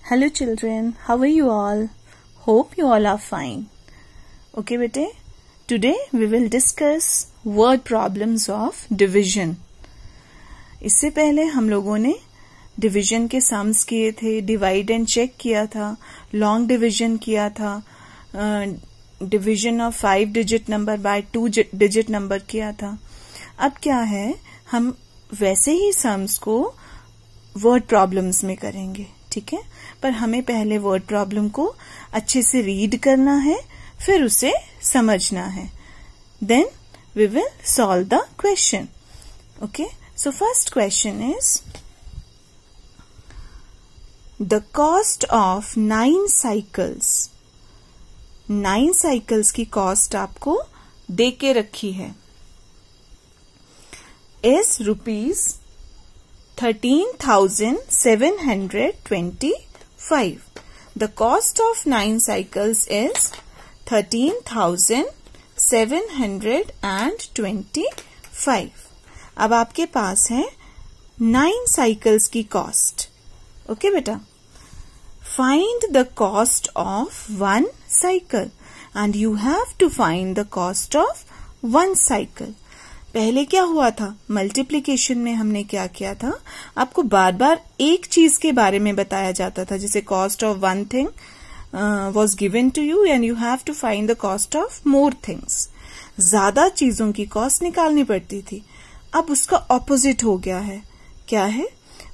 Hello children, how are you all? Hope you all are fine. Okay bete, today we will discuss word problems of division. इससे पहले हम लोगों ने division के sums किए थे, डिवाइड एंड चेक किया था, लॉन्ग डिवीजन किया था, division of 5 digit number by 2 digit number किया था. अब क्या है, हम वैसे ही सम्स को वर्ड प्रॉब्लम्स में करेंगे, ठीक है. पर हमें पहले वर्ड प्रॉब्लम को अच्छे से रीड करना है, फिर उसे समझना है. Then we will solve the question. Okay, so first question is the cost of 9 cycles. 9 cycles की कॉस्ट आपको दे के रखी है इज ₹13,725. The cost of 9 cycles is 13,725. अब आपके पास है 9 साइकिल्स की कॉस्ट. ओके बेटा, find the cost of 1 cycle and you have to find the cost of 1 cycle. पहले क्या हुआ था, मल्टीप्लिकेशन में हमने क्या किया था, आपको बार बार एक चीज के बारे में बताया जाता था. जैसे cost of 1 thing was given to you and you have to find the cost of more things. ज्यादा चीजों की कॉस्ट निकालनी पड़ती थी. अब उसका ऑपोजिट हो गया है. क्या है,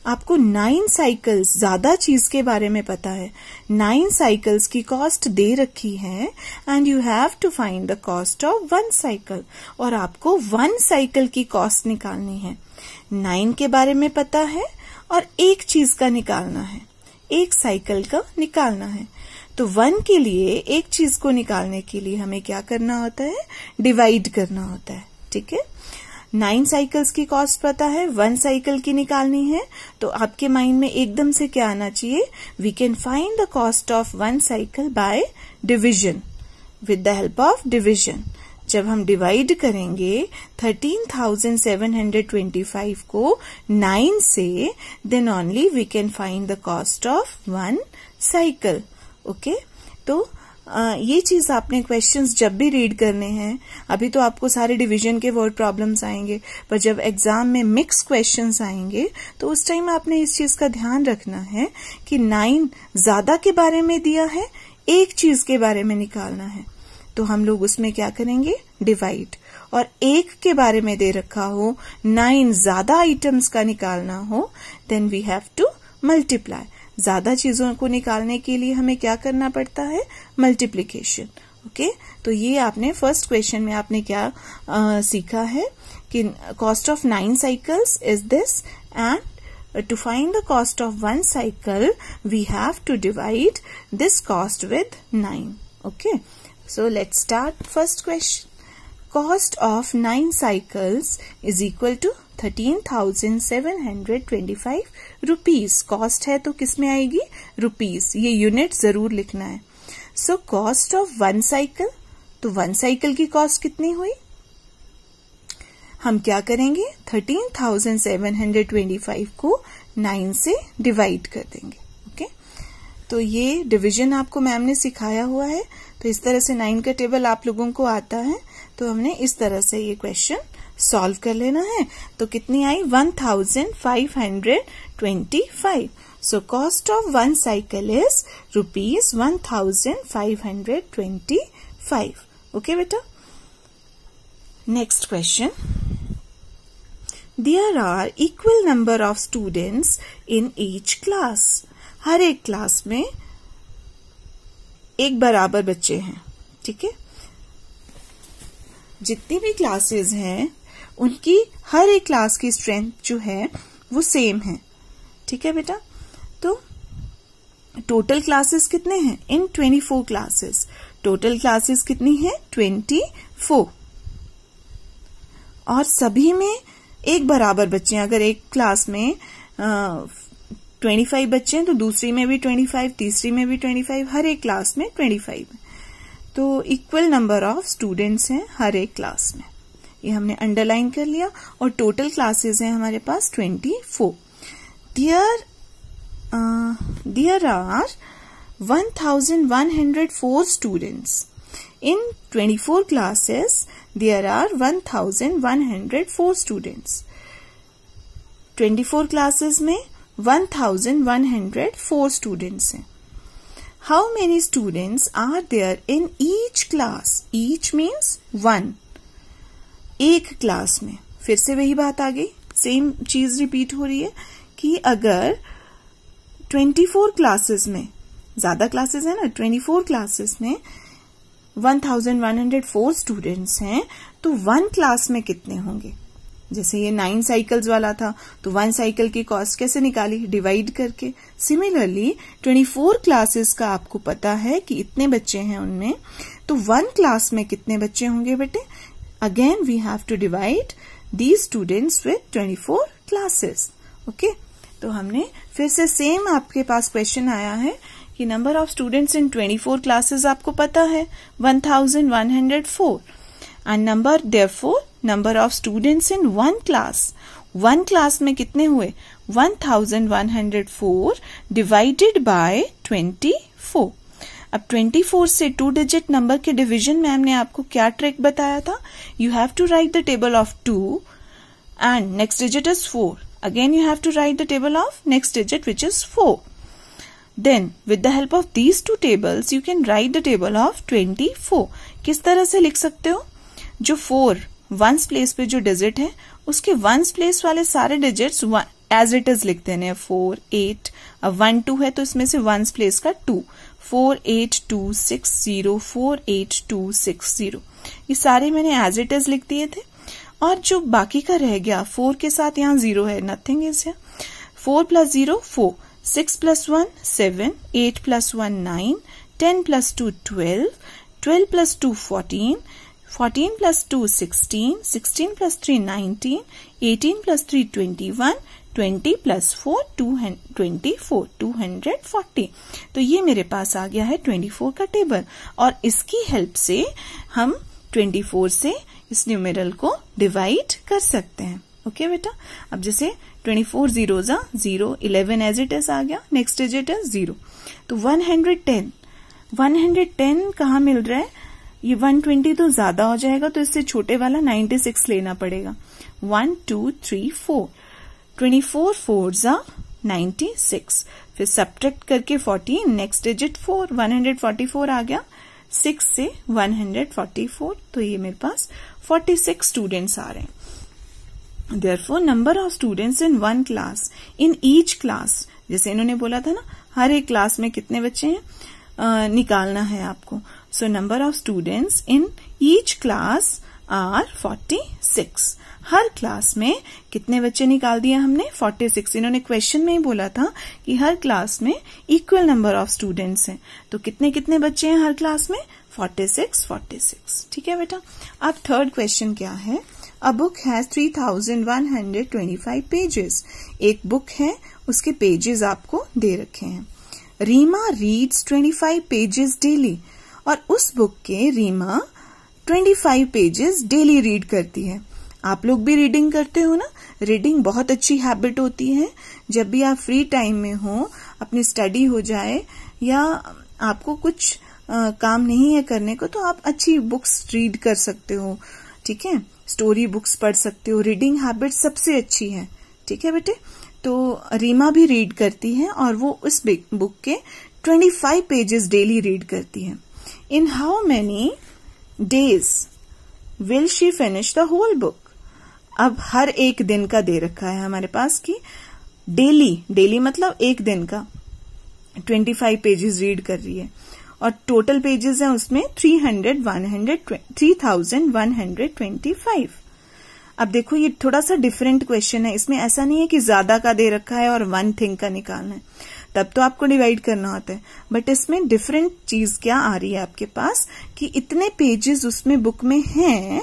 आपको 9 साइकिल्स, ज्यादा चीज के बारे में पता है, 9 साइकिल्स की कॉस्ट दे रखी है and you have to find the cost of 1 cycle. और आपको 1 साइकिल की कॉस्ट निकालनी है. 9 के बारे में पता है और एक चीज का निकालना है, एक साइकिल का निकालना है. तो 1 के लिए, एक चीज को निकालने के लिए हमें क्या करना होता है, डिवाइड करना होता है. ठीक है, 9 साइकिल्स की कॉस्ट पता है, 1 साइकिल की निकालनी है. तो आपके माइंड में एकदम से क्या आना चाहिए, we can find the cost of 1 cycle by division, with the help of division. जब हम डिवाइड करेंगे 13,725 को 9 से, then only we can find the cost of 1 cycle. Okay, तो ये चीज आपने क्वेश्चंस जब भी रीड करने हैं, अभी तो आपको सारे डिवीजन के वर्ड प्रॉब्लम्स आएंगे, पर जब एग्जाम में मिक्स क्वेश्चंस आएंगे तो उस टाइम आपने इस चीज का ध्यान रखना है कि 9 ज्यादा के बारे में दिया है, एक चीज के बारे में निकालना है. तो हम लोग उसमें क्या करेंगे, डिवाइड. और एक के बारे में दे रखा हो, 9 ज्यादा आइटम्स का निकालना हो, then we have to multiply. ज्यादा चीजों को निकालने के लिए हमें क्या करना पड़ता है, मल्टीप्लीकेशन. ओके, तो ये आपने फर्स्ट क्वेश्चन में आपने क्या सीखा है कि cost of 9 cycles is this and to find the cost of 1 cycle we have to divide this cost with 9. Okay, so let's start first question. Cost of 9 cycles is equal to 13,725 rupees. Cost है तो किस में आएगी, rupees. ये unit जरूर लिखना है. सो cost of 1 cycle, तो 1 साइकिल की कॉस्ट कितनी हुई, हम क्या करेंगे, 13,725 को 9 से डिवाइड कर देंगे. ओके, तो ये डिवीजन आपको मैम ने सिखाया हुआ है. तो इस तरह से 9 का टेबल आप लोगों को आता है, तो हमने इस तरह से ये क्वेश्चन सॉल्व कर लेना है. तो कितनी आई, 1,525. So cost of 1 cycle is ₹1,525. Okay बेटा, next question. There are equal number of students in each class. हर एक क्लास में एक बराबर बच्चे हैं. ठीक है, जितनी भी क्लासेस हैं उनकी हर एक क्लास की स्ट्रेंथ जो है वो सेम है. ठीक है बेटा, तो टोटल क्लासेस कितने हैं, इन 24 क्लासेस. टोटल क्लासेस कितनी है, 24. और सभी में एक बराबर बच्चे हैं. अगर एक क्लास में 25 बच्चे हैं तो दूसरी में भी 25, तीसरी में भी 25, हर एक क्लास में 25. तो इक्वल नंबर ऑफ स्टूडेंट्स हैं हर एक क्लास में. ये हमने अंडरलाइन कर लिया. और टोटल क्लासेस हैं हमारे पास 24. there are 1104 students. In 24 classes, there are 1104 students. 24 classes में 1104 students हैं. How many students are there in each class? Each means one. एक क्लास में. फिर से वही बात आ गई, सेम चीज रिपीट हो रही है कि अगर 24 क्लासेस में, ज्यादा क्लासेस है ना, 24 क्लासेस में 1104 स्टूडेंट्स हैं, तो वन क्लास में कितने होंगे? जैसे ये 9 साइकिल्स वाला था, तो 1 साइकिल की कॉस्ट कैसे निकाली? डिवाइड करके. सिमिलरली 24 क्लासेस का आपको पता है कि इतने बच्चे हैं उनमें, तो 1 क्लास में कितने बच्चे होंगे बेटे? Again we have to divide these students with 24 classes. Okay, तो हमने फिर से सेम आपके पास क्वेश्चन आया है कि number of students in 24 classes आपको पता है 1104 and number of students in one class में कितने हुए? 1104 डिवाइडेड बाय 24. अब 24 से 2 डिजिट नंबर के डिवीजन में हमने आपको क्या ट्रिक बताया था? You have to write the table of 2 and next digit is 4. Again you have to write the table of next digit which is 4. Then with the help of these two tables you can write the table of 24. किस तरह से लिख सकते हो? जो 4 ones place पे जो digit है उसके वंस प्लेस वाले सारे डिजिट्स एज इट इज लिख देने हैं. 4, 8, अब 1, 2 है तो इसमें से वंस प्लेस का 2. 4, 8, 2, 6, 0, 4, 8, 2, 6, 0. ये सारे मैंने एज इट इज लिख दिए थे. और जो बाकी का रह गया 4 के साथ यहाँ 0 है, nothing is here. 4 plus 0 4, 6 plus 1 7, 8 plus 1 9, 10 plus 2 12, 12 plus 2 14, 14 plus 2 16, 16 plus 3 19, 18 plus 3 21, 20 plus 4 24, 240. तो ये मेरे पास आ गया है 24 का टेबल, और इसकी हेल्प से हम 24 से इस न्यूमेरल को डिवाइड कर सकते हैं. ओके बेटा, अब जैसे 24 zeros 0, 11 एज इट इज आ गया, नेक्स्ट डिजिट है 0. तो 110 कहाँ मिल रहा है? ये 120 तो ज्यादा हो जाएगा, तो इससे छोटे वाला 96 लेना पड़ेगा. 1 2 3 4, 24 4s 96. फिर सब्ट्रैक्ट करके 14, नेक्स्ट डिजिट 4, 144 आ गया. 6 से 144, तो ये मेरे पास 46 स्टूडेंट्स आ रहे हैं. Therefore, number of students in one class, in each class, जैसे इन्होंने बोला था ना, हर एक क्लास में कितने बच्चे हैं निकालना है आपको. So, number of students in each class are 46. Her class में कितने बच्चे निकाल दिए हमने? 46. इन्होंने क्वेश्चन में ही बोला था कि हर क्लास में इक्वल नंबर ऑफ स्टूडेंट्स हैं, तो कितने कितने बच्चे हैं हर क्लास में? 46. ठीक है बेटा. अब थर्ड क्वेश्चन क्या है? A book has 3125 pages. एक बुक है, उसके पेजेस आपको दे रखे हैं. रीमा रीड्स 25 पेजेस डेली, और उस बुक के रीमा 25 पेजेस डेली रीड करती है. आप लोग भी रीडिंग करते हो ना? रीडिंग बहुत अच्छी हैबिट होती है. जब भी आप फ्री टाइम में हो, अपनी स्टडी हो जाए या आपको कुछ काम नहीं है करने को, तो आप अच्छी बुक्स रीड कर सकते हो. ठीक है, स्टोरी बुक्स पढ़ सकते हो. रीडिंग हैबिट सबसे अच्छी है. ठीक है बेटे. तो रीमा भी रीड करती है, और वो उस बुक के 25 पेजेस डेली रीड करती है. In how many days will she finish the whole book? अब हर एक दिन का दे रखा है हमारे पास कि डेली मतलब एक दिन का 25 पेजेस रीड कर रही है, और टोटल पेजेस हैं उसमें 3125. अब देखो, ये थोड़ा सा डिफरेंट क्वेश्चन है. इसमें ऐसा नहीं है कि ज्यादा का दे रखा है और वन थिंग का निकालना है, तब तो आपको डिवाइड करना होता है. बट इसमें डिफरेंट चीज क्या आ रही है आपके पास कि इतने पेजेस उसमें बुक में हैं,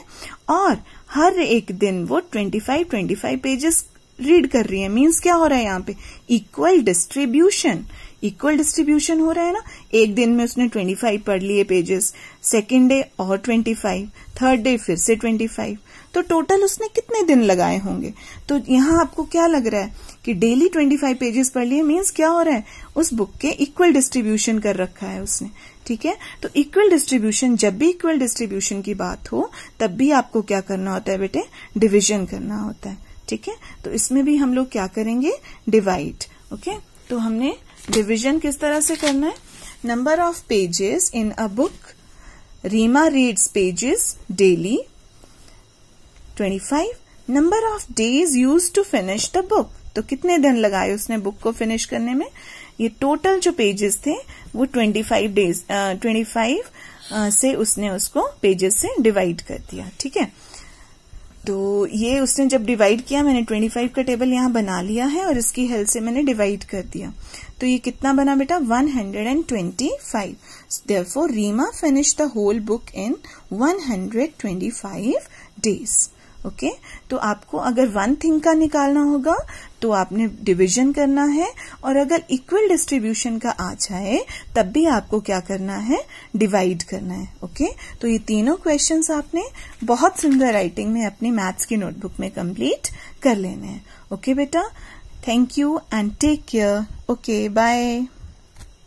और हर एक दिन वो 25 पेजेस रीड कर रही है, मीन्स क्या हो रहा है यहाँ पे, इक्वल डिस्ट्रीब्यूशन। इक्वल डिस्ट्रीब्यूशन हो रहा है ना, एक दिन में उसने 25 पढ़ लिए पेजेस, सेकेंड डे और 25, थर्ड डे फिर से 25, तो टोटल उसने कितने दिन लगाए होंगे। तो यहाँ आपको क्या लग रहा है कि डेली 25 पेजेस पढ़ लिए, मीन्स क्या हो रहा है, उस बुक के इक्वल डिस्ट्रीब्यूशन कर रखा है उसने। ठीक है, तो इक्वल डिस्ट्रीब्यूशन, जब भी इक्वल डिस्ट्रीब्यूशन की बात हो तब भी आपको क्या करना होता है बेटे, डिविजन करना होता है। ठीक है, तो इसमें भी हम लोग क्या करेंगे, डिवाइड। ओके, तो हमने डिविजन किस तरह से करना है, number of pages in a book, Reema reads pages daily 25, number of days use to finish the book, तो कितने दिन लगाए उसने बुक को फिनिश करने में, ये टोटल जो पेजेस थे वो 25 से उसने उसको पेजेस से डिवाइड कर दिया। ठीक है, तो ये उसने जब डिवाइड किया, मैंने 25 का टेबल यहाँ बना लिया है और इसकी हेल्प से मैंने डिवाइड कर दिया, तो ये कितना बना बेटा, 125। Therefore Reema finish the whole book in 125 days. Okay, तो आपको अगर वन थिंग का निकालना होगा तो आपने डिवीजन करना है, और अगर इक्वल डिस्ट्रीब्यूशन का आ जाए तब भी आपको क्या करना है, डिवाइड करना है। ओके, तो ये तीनों क्वेश्चंस आपने बहुत सुंदर राइटिंग में अपनी मैथ्स की नोटबुक में कंप्लीट कर लेने हैं। ओके बेटा, thank you and take care. Okay, bye.